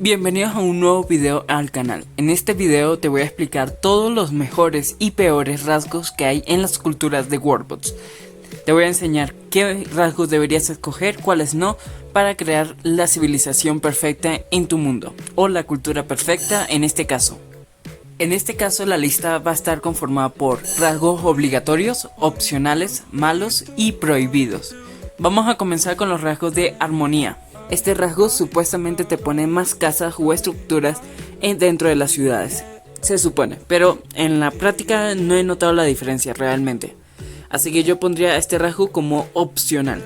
Bienvenidos a un nuevo video al canal. En este video te voy a explicar todos los mejores y peores rasgos que hay en las culturas de Worldbots. Te voy a enseñar qué rasgos deberías escoger, cuáles no, para crear la civilización perfecta en tu mundo, o la cultura perfecta en este caso. En este caso la lista va a estar conformada por rasgos obligatorios, opcionales, malos y prohibidos. Vamos a comenzar con los rasgos de armonía. Este rasgo supuestamente te pone más casas o estructuras dentro de las ciudades, se supone, pero en la práctica no he notado la diferencia realmente. Así que yo pondría este rasgo como opcional.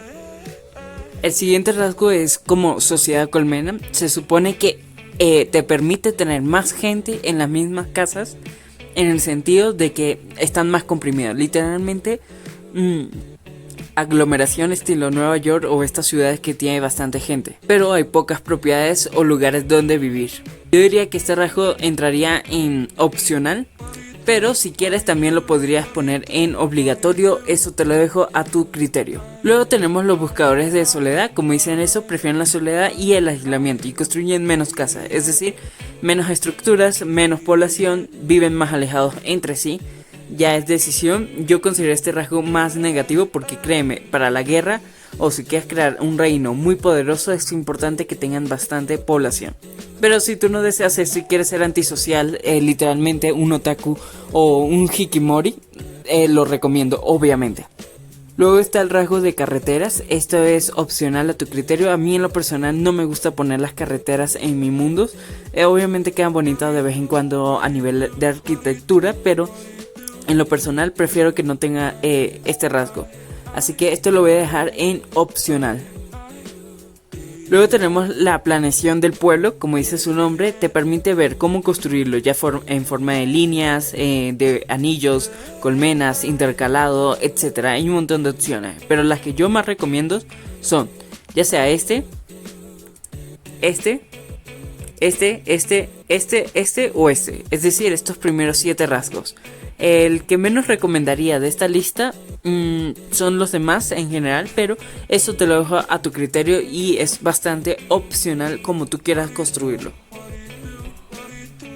El siguiente rasgo es como sociedad colmena. Se supone que te permite tener más gente en las mismas casas, en el sentido de que están más comprimidas, literalmente aglomeración estilo Nueva York o estas ciudades que tiene bastante gente, pero hay pocas propiedades o lugares donde vivir. Yo diría que este rasgo entraría en opcional, pero si quieres también lo podrías poner en obligatorio, eso te lo dejo a tu criterio. Luego tenemos los buscadores de soledad. Como dicen eso, prefieren la soledad y el aislamiento y construyen menos casas, es decir, menos estructuras, menos población, viven más alejados entre sí. Ya es decisión. Yo considero este rasgo más negativo porque créeme, para la guerra o si quieres crear un reino muy poderoso es importante que tengan bastante población. Pero si tú no deseas eso y quieres ser antisocial, literalmente un otaku o un hikimori, lo recomiendo obviamente. Luego está el rasgo de carreteras. Esto es opcional a tu criterio. A mí en lo personal no me gusta poner las carreteras en mi mundo. Obviamente quedan bonitas de vez en cuando a nivel de arquitectura, pero en lo personal prefiero que no tenga este rasgo. Así que esto lo voy a dejar en opcional. Luego tenemos la planeación del pueblo. Como dice su nombre, te permite ver cómo construirlo ya en forma de líneas, de anillos, colmenas, intercalado, etc. Hay un montón de opciones, pero las que yo más recomiendo son ya sea este o este. Es decir, estos primeros 7 rasgos. El que menos recomendaría de esta lista son los demás en general, pero eso te lo dejo a tu criterio y es bastante opcional como tú quieras construirlo.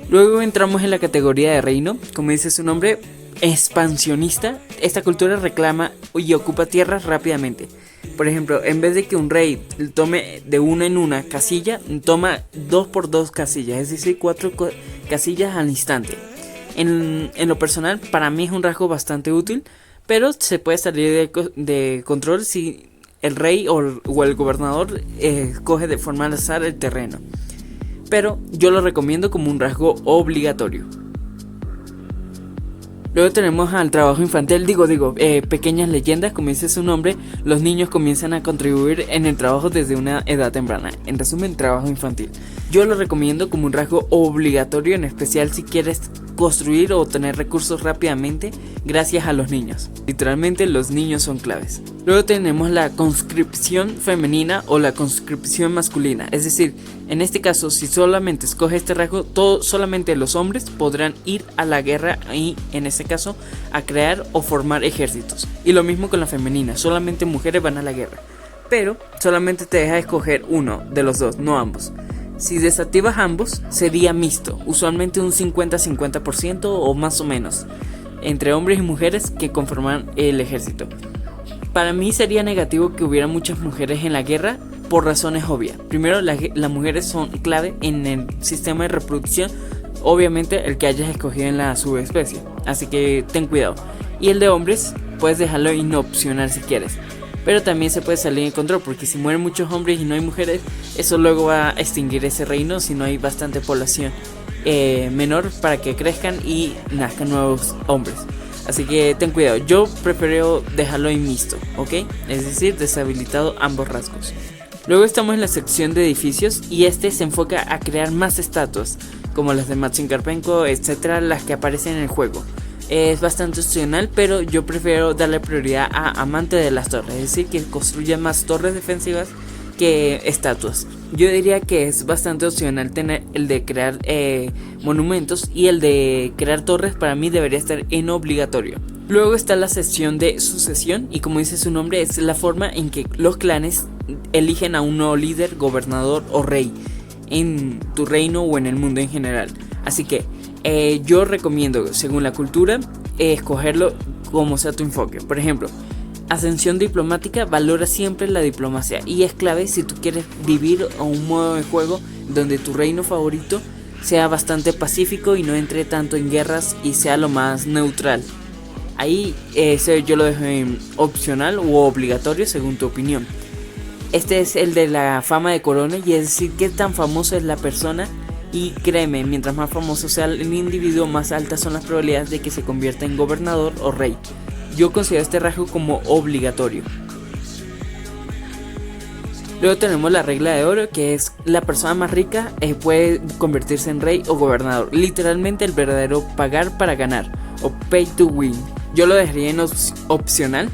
Luego entramos en la categoría de reino. Como dice su nombre, expansionista. Esta cultura reclama y ocupa tierras rápidamente. Por ejemplo, en vez de que un rey tome de una en una casilla, toma 2 por 2 casillas, es decir, 4 casillas al instante. En lo personal, para mí es un rasgo bastante útil, pero se puede salir de control si el rey o el gobernador coge de forma al azar el terreno. Pero yo lo recomiendo como un rasgo obligatorio. Luego tenemos al trabajo infantil, pequeñas leyendas. Como dice su nombre, los niños comienzan a contribuir en el trabajo desde una edad temprana. En resumen, trabajo infantil. Yo lo recomiendo como un rasgo obligatorio, en especial si quieres construir o obtener recursos rápidamente gracias a los niños. Literalmente los niños son claves. Luego tenemos la conscripción femenina o la conscripción masculina. Es decir, en este caso, si solamente escoge este rasgo, solamente los hombres podrán ir a la guerra y en este caso a crear o formar ejércitos. Y lo mismo con la femenina, solamente mujeres van a la guerra. Pero solamente te deja escoger uno de los dos, no ambos. Si desactivas ambos, sería mixto, usualmente un 50-50% o más o menos, entre hombres y mujeres que conforman el ejército. Para mí sería negativo que hubiera muchas mujeres en la guerra por razones obvias. Primero, las mujeres son clave en el sistema de reproducción, obviamente el que hayas escogido en la subespecie, así que ten cuidado. Y el de hombres, puedes dejarlo inopcional si quieres. Pero también se puede salir de control porque si mueren muchos hombres y no hay mujeres, eso luego va a extinguir ese reino si no hay bastante población menor para que crezcan y nazcan nuevos hombres. Así que ten cuidado, yo prefiero dejarlo en mixto, ¿ok? Es decir, deshabilitado ambos rasgos. Luego estamos en la sección de edificios y este se enfoca a crear más estatuas, como las de Maxim Karpenko, etcétera, las que aparecen en el juego. Es bastante opcional, pero yo prefiero darle prioridad a amante de las torres, es decir, que construya más torres defensivas que estatuas. Yo diría que es bastante opcional tener el de crear monumentos, y el de crear torres para mí debería estar en obligatorio. Luego está la sección de sucesión y como dice su nombre es la forma en que los clanes eligen a un nuevo líder, gobernador o rey. en tu reino o en el mundo en general. Así que yo recomiendo, según la cultura, escogerlo como sea tu enfoque. Por ejemplo, ascensión diplomática valora siempre la diplomacia y es clave si tú quieres vivir un modo de juego donde tu reino favorito sea bastante pacífico y no entre tanto en guerras y sea lo más neutral. Ahí ese yo lo dejo en opcional u obligatorio según tu opinión. Este es el de la fama de corona, y es decir, qué tan famoso es la persona. Y créeme, mientras más famoso sea el individuo, más altas son las probabilidades de que se convierta en gobernador o rey. Yo considero este rasgo como obligatorio. Luego tenemos la regla de oro, que es la persona más rica puede convertirse en rey o gobernador. Literalmente el verdadero pagar para ganar, o pay to win. Yo lo dejaría en opcional.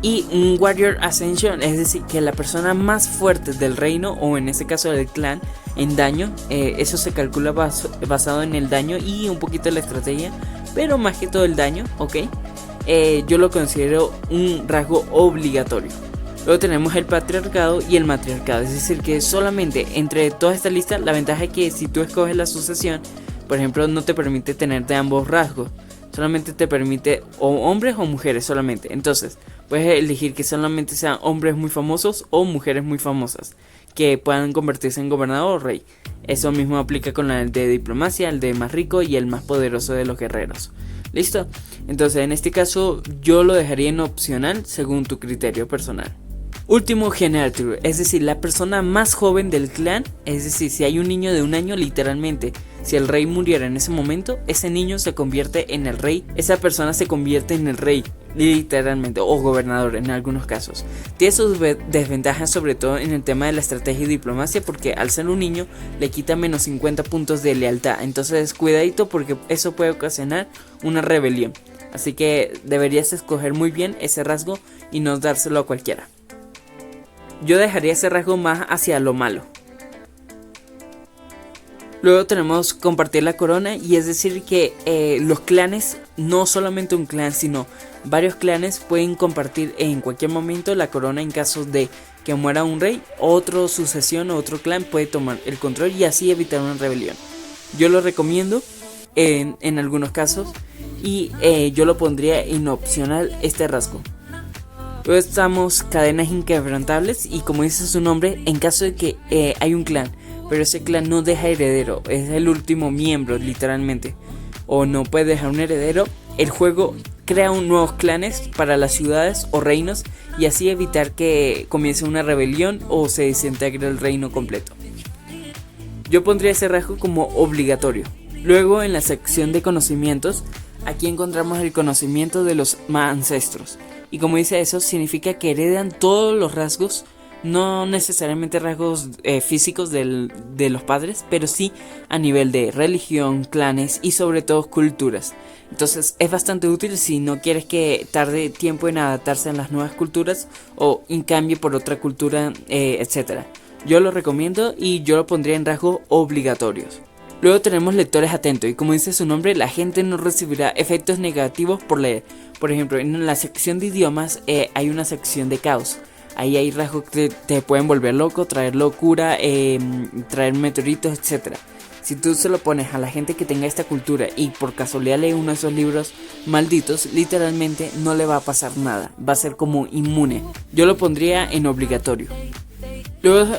Y un Warrior Ascension, es decir, que la persona más fuerte del reino, o en este caso del clan, en daño, eso se calcula basado en el daño y un poquito de la estrategia, pero más que todo el daño, ¿ok? Yo lo considero un rasgo obligatorio. Luego tenemos el patriarcado y el matriarcado, es decir, que solamente entre toda esta lista, la ventaja es que si tú escoges la sucesión, por ejemplo, no te permite tener de ambos rasgos, solamente te permite o hombres o mujeres solamente. Entonces puedes elegir que solamente sean hombres muy famosos o mujeres muy famosas que puedan convertirse en gobernador o rey. Eso mismo aplica con el de diplomacia, el de más rico y el más poderoso de los guerreros. ¿Listo? Entonces en este caso yo lo dejaría en opcional según tu criterio personal. Último, General True, es decir, la persona más joven del clan, es decir, si hay un niño de 1 año, literalmente, si el rey muriera en ese momento, ese niño se convierte en el rey, esa persona se convierte en el rey, literalmente, o gobernador en algunos casos. Tiene sus desventajas, sobre todo en el tema de la estrategia y diplomacia, porque al ser un niño le quita menos 50 puntos de lealtad, entonces cuidadito porque eso puede ocasionar una rebelión. Así que deberías escoger muy bien ese rasgo y no dárselo a cualquiera. Yo dejaría ese rasgo más hacia lo malo. Luego tenemos compartir la corona, y es decir que los clanes, no solamente un clan sino varios clanes pueden compartir en cualquier momento la corona en caso de que muera un rey, otro sucesión o otro clan puede tomar el control y así evitar una rebelión. Yo lo recomiendo en algunos casos y yo lo pondría en opcional este rasgo. Luego estamos cadenas inquebrantables, y como dice su nombre, en caso de que hay un clan, pero ese clan no deja heredero, es el último miembro literalmente, o no puede dejar un heredero, el juego crea nuevos clanes para las ciudades o reinos y así evitar que comience una rebelión o se desintegre el reino completo. Yo pondría ese rasgo como obligatorio. Luego en la sección de conocimientos, aquí encontramos el conocimiento de los ancestros. Y como dice eso, significa que heredan todos los rasgos, no necesariamente rasgos físicos de los padres, pero sí a nivel de religión, clanes y sobre todo culturas. Entonces es bastante útil si no quieres que tarde tiempo en adaptarse a las nuevas culturas o en cambio por otra cultura, etc. Yo lo recomiendo y yo lo pondría en rasgos obligatorios. Luego tenemos lectores atentos, y como dice su nombre, la gente no recibirá efectos negativos por leer. Por ejemplo, en la sección de idiomas hay una sección de caos. Ahí hay rasgos que te pueden volver loco, traer locura, traer meteoritos, etc. Si tú se lo pones a la gente que tenga esta cultura y por casualidad lee uno de esos libros malditos, literalmente no le va a pasar nada, va a ser como inmune. Yo lo pondría en obligatorio. Luego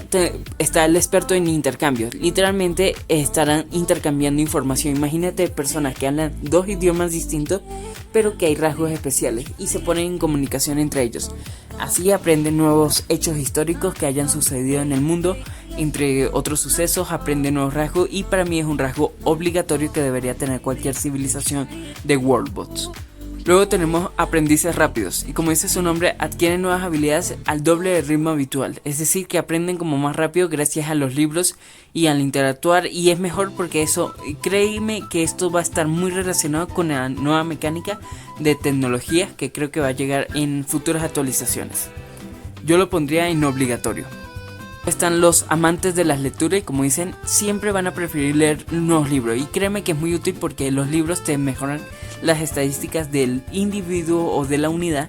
está el experto en intercambios. Literalmente estarán intercambiando información. Imagínate personas que hablan 2 idiomas distintos, pero que hay rasgos especiales y se ponen en comunicación entre ellos. Así aprenden nuevos hechos históricos que hayan sucedido en el mundo, entre otros sucesos, aprenden nuevos rasgos, y para mí es un rasgo obligatorio que debería tener cualquier civilización de Worldbots. Luego tenemos aprendices rápidos, y como dice su nombre, adquieren nuevas habilidades al doble del ritmo habitual, es decir que aprenden como más rápido gracias a los libros y al interactuar, y es mejor porque eso, créeme que esto va a estar muy relacionado con la nueva mecánica de tecnología que creo que va a llegar en futuras actualizaciones. Yo lo pondría en obligatorio. Están los amantes de las lecturas, y como dicen, siempre van a preferir leer nuevos libros, y créeme que es muy útil porque los libros te mejoran las estadísticas del individuo o de la unidad,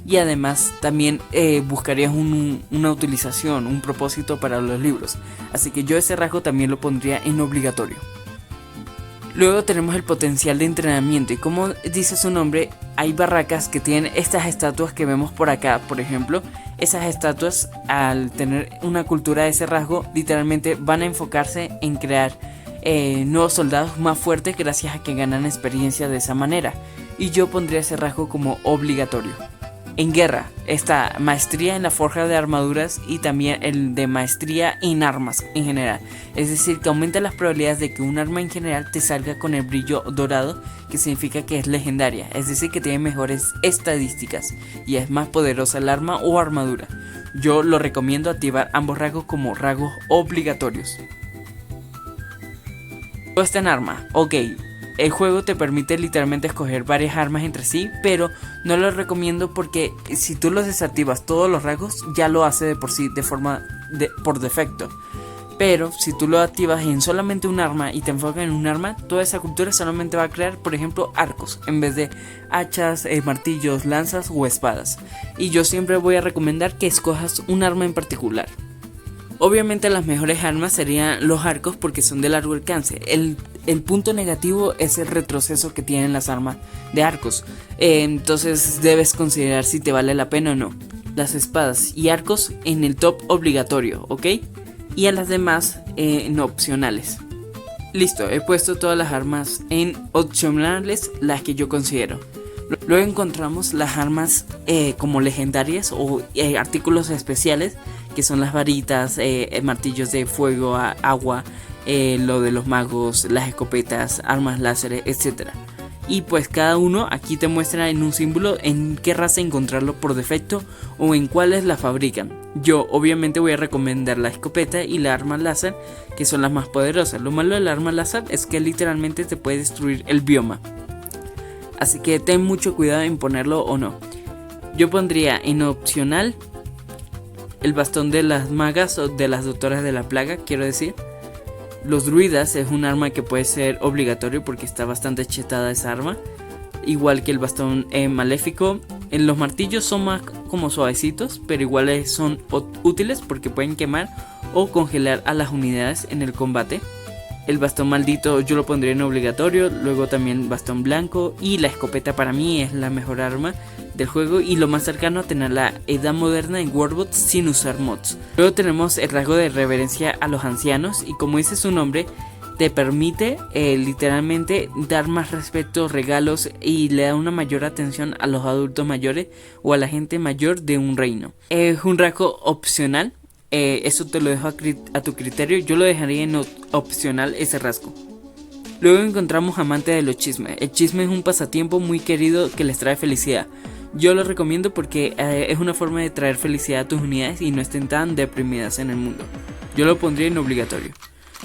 y además también buscarías una utilización, un propósito para los libros. Así que yo ese rasgo también lo pondría en obligatorio. Luego tenemos el potencial de entrenamiento y como dice su nombre, hay barracas que tienen estas estatuas que vemos por acá, por ejemplo. Esas estatuas, al tener una cultura de ese rasgo, literalmente van a enfocarse en crear nuevos soldados más fuertes gracias a que ganan experiencia de esa manera. Y yo pondría ese rasgo como obligatorio. En guerra está maestría en la forja de armaduras y también el de maestría en armas en general. Es decir, que aumenta las probabilidades de que un arma en general te salga con el brillo dorado, que significa que es legendaria. Es decir, que tiene mejores estadísticas y es más poderosa el arma o armadura. Yo lo recomiendo activar ambos rasgos como rasgos obligatorios. Todo está en arma, ok. El juego te permite literalmente escoger varias armas entre sí, pero no lo recomiendo porque si tú los desactivas todos los rasgos ya lo hace de por sí por defecto. Pero si tú lo activas en solamente un arma y te enfocas en un arma, toda esa cultura solamente va a crear, por ejemplo, arcos en vez de hachas, martillos, lanzas o espadas. Y yo siempre voy a recomendar que escojas un arma en particular. Obviamente las mejores armas serían los arcos porque son de largo alcance. El punto negativo es el retroceso que tienen las armas de arcos. Entonces debes considerar si te vale la pena o no. Las espadas y arcos en el top obligatorio, ¿ok? Y a las demás en opcionales. Listo, he puesto todas las armas en opcionales, las que yo considero. Luego encontramos las armas como legendarias o artículos especiales, que son las varitas, martillos de fuego, agua, lo de los magos, las escopetas, armas láser, etc. Y pues cada uno aquí te muestra en un símbolo en qué raza encontrarlo por defecto o en cuáles la fabrican. Yo obviamente voy a recomendar la escopeta y la arma láser, que son las más poderosas. Lo malo del arma láser es que literalmente te puede destruir el bioma. Así que ten mucho cuidado en ponerlo o no. Yo pondría en opcional el bastón de las magas o de las doctoras de la plaga, quiero decir. Los druidas es un arma que puede ser obligatorio porque está bastante chetada esa arma. Igual que el bastón maléfico. Los martillos son más como suavecitos, pero igual son útiles porque pueden quemar o congelar a las unidades en el combate. El bastón maldito yo lo pondría en obligatorio. Luego también bastón blanco. Y la escopeta para mí es la mejor arma del juego y lo más cercano a tener la edad moderna en Warbots sin usar mods. Luego tenemos el rasgo de reverencia a los ancianos y como dice su nombre, te permite literalmente dar más respeto, regalos y le da una mayor atención a los adultos mayores o a la gente mayor de un reino. Es un rasgo opcional, eso te lo dejo a tu criterio. Yo lo dejaría en opcional ese rasgo. Luego encontramos amante de los chismes. El chisme es un pasatiempo muy querido que les trae felicidad. Yo lo recomiendo porque es una forma de traer felicidad a tus unidades y no estén tan deprimidas en el mundo. Yo lo pondría en obligatorio.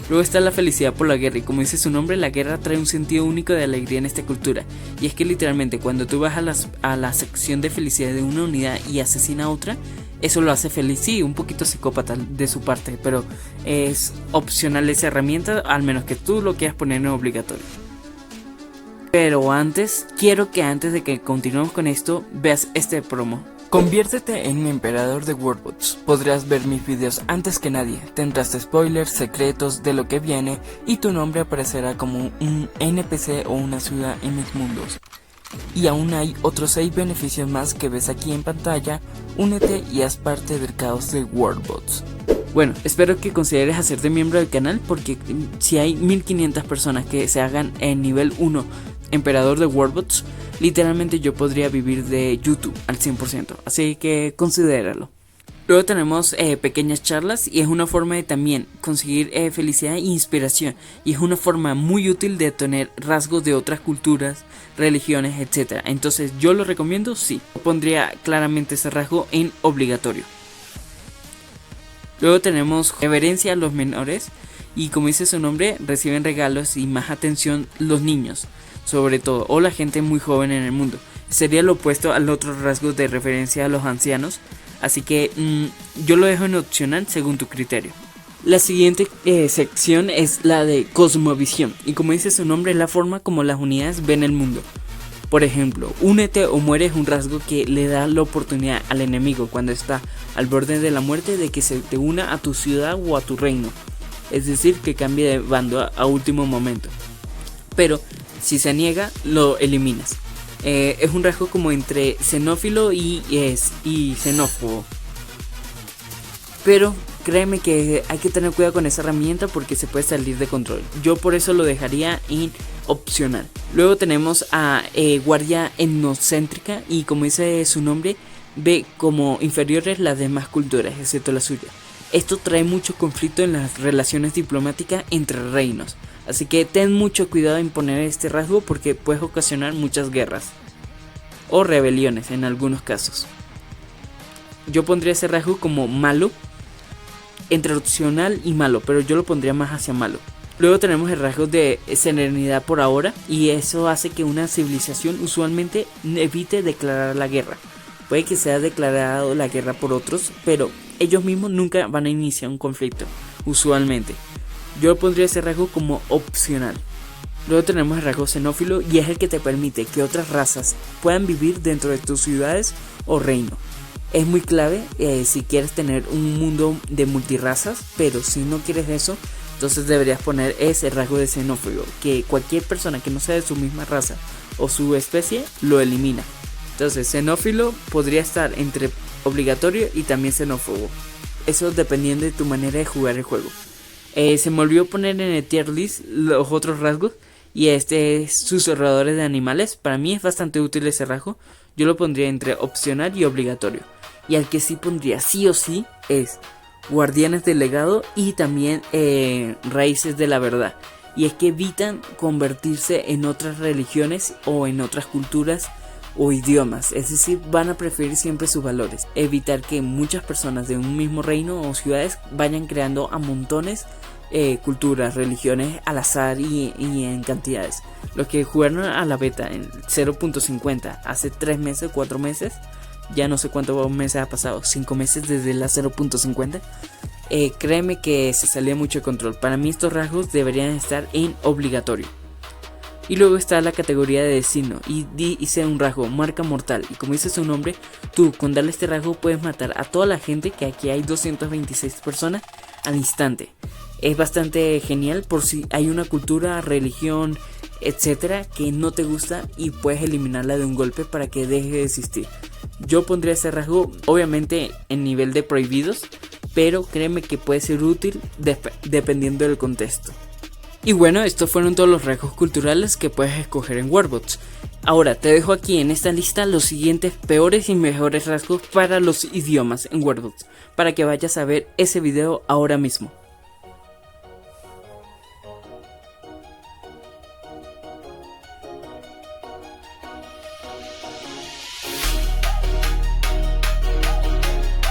Luego está la felicidad por la guerra y como dice su nombre, la guerra trae un sentido único de alegría en esta cultura. Y es que literalmente cuando tú vas a la sección de felicidad de una unidad y asesina a otra, eso lo hace feliz. Sí, un poquito psicópata de su parte, pero es opcional esa herramienta, al menos que tú lo quieras poner en obligatorio. Pero quiero que antes de que continuemos con esto, veas este promo. Conviértete en un emperador de Warbots. Podrás ver mis videos antes que nadie. Tendrás spoilers, secretos de lo que viene y tu nombre aparecerá como un NPC o una ciudad en mis mundos. Y aún hay otros 6 beneficios más que ves aquí en pantalla. Únete y haz parte del caos de Warbots. Bueno, espero que consideres hacerte miembro del canal porque si hay 1500 personas que se hagan en nivel 1 emperador de Warbots, literalmente yo podría vivir de YouTube al 100%, así que considéralo. Luego tenemos pequeñas charlas y es una forma de también conseguir felicidad e inspiración y es una forma muy útil de tener rasgos de otras culturas, religiones, etc. Entonces yo lo recomiendo, sí. Pondría claramente ese rasgo en obligatorio. Luego tenemos reverencia a los menores y como dice su nombre, reciben regalos y más atención los niños, sobre todo, o la gente muy joven en el mundo. Sería lo opuesto al otro rasgo de referencia a los ancianos, así que yo lo dejo en opcional según tu criterio. La siguiente sección es la de cosmovisión y como dice su nombre, es la forma como las unidades ven el mundo. Por ejemplo, únete o muere es un rasgo que le da la oportunidad al enemigo cuando está al borde de la muerte de que se te una a tu ciudad o a tu reino. Es decir, que cambie de bando a último momento. Pero si se niega, lo eliminas. Es un rasgo como entre xenófilo y xenófobo. Pero créeme que hay que tener cuidado con esa herramienta porque se puede salir de control. Yo por eso lo dejaría en opcional. Luego tenemos a guardia etnocéntrica y como dice su nombre, ve como inferiores las demás culturas, excepto la suya. Esto trae mucho conflicto en las relaciones diplomáticas entre reinos. Así que ten mucho cuidado en poner este rasgo porque puedes ocasionar muchas guerras o rebeliones en algunos casos. Yo pondría ese rasgo como malo, entre opcional y malo, pero yo lo pondría más hacia malo. Luego tenemos el rasgo de serenidad por ahora y eso hace que una civilización usualmente evite declarar la guerra. Puede que sea declarado la guerra por otros, pero ellos mismos nunca van a iniciar un conflicto, usualmente. Yo pondría ese rasgo como opcional. Luego tenemos el rasgo xenófilo y es el que te permite que otras razas puedan vivir dentro de tus ciudades o reino. Es muy clave si quieres tener un mundo de multirrazas, pero si no quieres eso, entonces deberías poner ese rasgo de xenófobo, que cualquier persona que no sea de su misma raza o su especie lo elimina. Entonces xenófilo podría estar entre obligatorio y también xenófobo. Eso dependiendo de tu manera de jugar el juego. Se me olvidó poner en el tier list los otros rasgos. Y este es susurradores de animales. Para mí es bastante útil ese rasgo. Yo lo pondría entre opcional y obligatorio. Y al que sí pondría sí o sí es guardianes del legado y también raíces de la verdad. Y es que evitan convertirse en otras religiones o en otras culturas o idiomas, es decir, van a preferir siempre sus valores, evitar que muchas personas de un mismo reino o ciudades vayan creando a montones culturas, religiones al azar y en cantidades. Los que jugaron a la beta en 0.50 hace 3 meses, 4 meses, ya no sé cuántos meses ha pasado, 5 meses desde la 0.50, créeme que se salía mucho de control. Para mí estos rasgos deberían estar en obligatorio. Y luego está la categoría de destino y dice un rasgo, marca mortal. Y como dice su nombre, tú con darle este rasgo puedes matar a toda la gente, que aquí hay 226 personas al instante. Es bastante genial por si hay una cultura, religión, etcétera que no te gusta y puedes eliminarla de un golpe para que deje de existir. Yo pondría ese rasgo obviamente en nivel de prohibidos, pero créeme que puede ser útil dependiendo del contexto. Y bueno, estos fueron todos los rasgos culturales que puedes escoger en Warbots. Ahora te dejo aquí en esta lista los siguientes peores y mejores rasgos para los idiomas en Warbots, para que vayas a ver ese video ahora mismo.